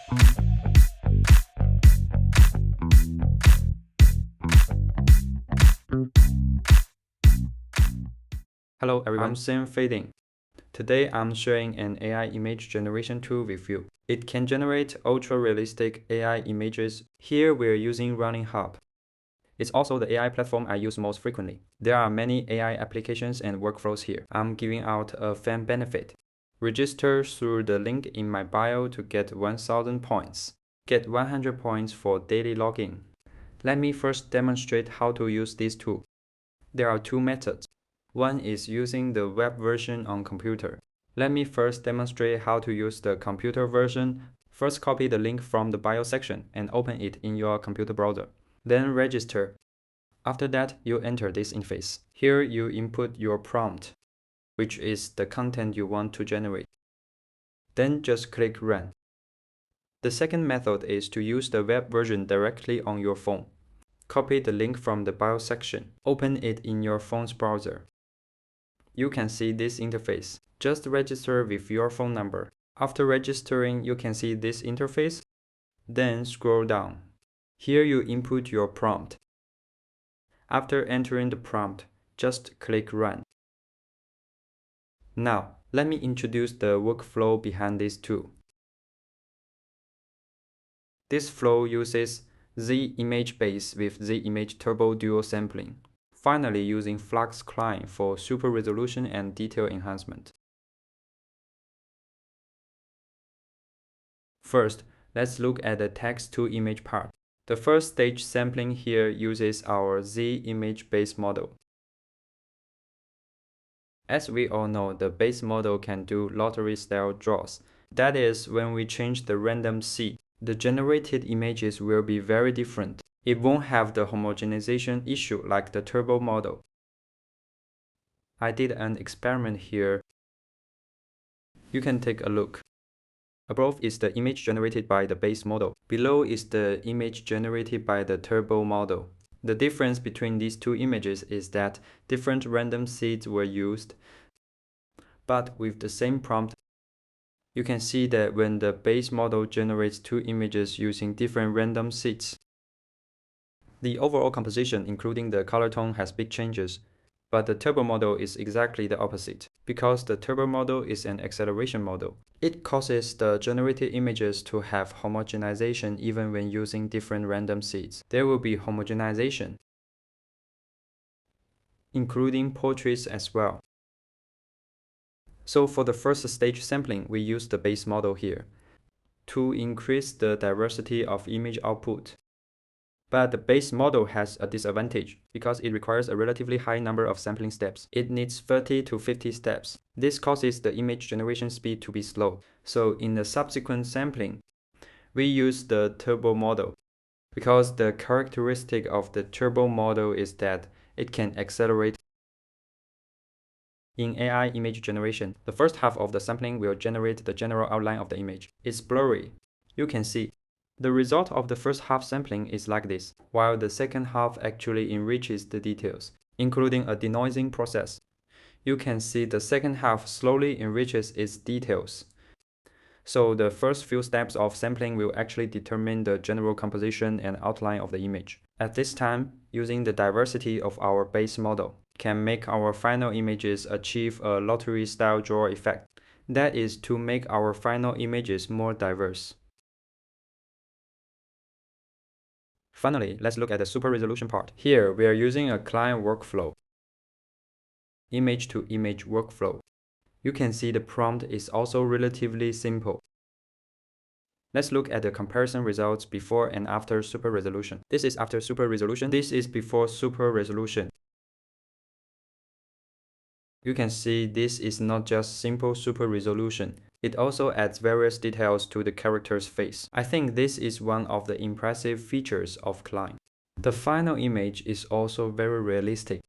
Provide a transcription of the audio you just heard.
Hello everyone, I'm Sam Fading. Today I'm sharing an AI image generation tool with you. It can generate ultra-realistic AI images. Here we're using Running Hub. It's also the AI platform I use most frequently. There are many AI applications and workflows here. I'm giving out a fan benefit. Register through the link in my bio to get 1000 points. Get 100 points for daily login. Let me first demonstrate how to use this tool. There are two methods. One is using the web version on computer. Let me first demonstrate how to use the computer version. First, copy the link from the bio section and open it in your computer browser. Then register. After that, you enter this interface. Here you input your prompt, which is the content you want to generate. Then just click Run. The second method is to use the web version directly on your phone. Copy the link from the bio section. Open it in your phone's browser. You can see this interface. Just register with your phone number. After registering, you can see this interface. Then scroll down. Here you input your prompt. After entering the prompt, just click Run. Now, let me introduce the workflow behind this tool. This flow uses Z image base with Z image turbo dual sampling. Finally, using Flux Client for super resolution and detail enhancement. First, let's look at the text-to-image part. The first stage sampling here uses our Z image base model. As we all know, the base model can do lottery-style draws. That is, when we change the random seed, the generated images will be very different. It won't have the homogenization issue like the turbo model. I did an experiment here. You can take a look. Above is the image generated by the base model. Below is the image generated by the turbo model. The difference between these two images is that different random seeds were used, but with the same prompt. You can see that when the base model generates two images using different random seeds, the overall composition, including the color tone, has big changes. But the turbo model is exactly the opposite, because the turbo model is an acceleration model. It causes the generated images to have homogenization even when using different random seeds. There will be homogenization, including portraits as well. So for the first stage sampling, we use the base model here to increase the diversity of image output. But the base model has a disadvantage because it requires a relatively high number of sampling steps. It needs 30 to 50 steps. This causes the image generation speed to be slow. So in the subsequent sampling, we use the turbo model because the characteristic of the turbo model is that it can accelerate. In AI image generation, the first half of the sampling will generate the general outline of the image. It's blurry. You can see the result of the first half sampling is like this, while the second half actually enriches the details, including a denoising process. You can see the second half slowly enriches its details. So the first few steps of sampling will actually determine the general composition and outline of the image. At this time, using the diversity of our base model can make our final images achieve a lottery-style draw effect. That is to make our final images more diverse. Finally, let's look at the super resolution part. Here, we are using a client workflow, image-to-image workflow. You can see the prompt is also relatively simple. Let's look at the comparison results before and after super resolution. This is after super resolution. This is before super resolution. You can see this is not just simple super resolution. It also adds various details to the character's face. I think this is one of the impressive features of Klein. The final image is also very realistic.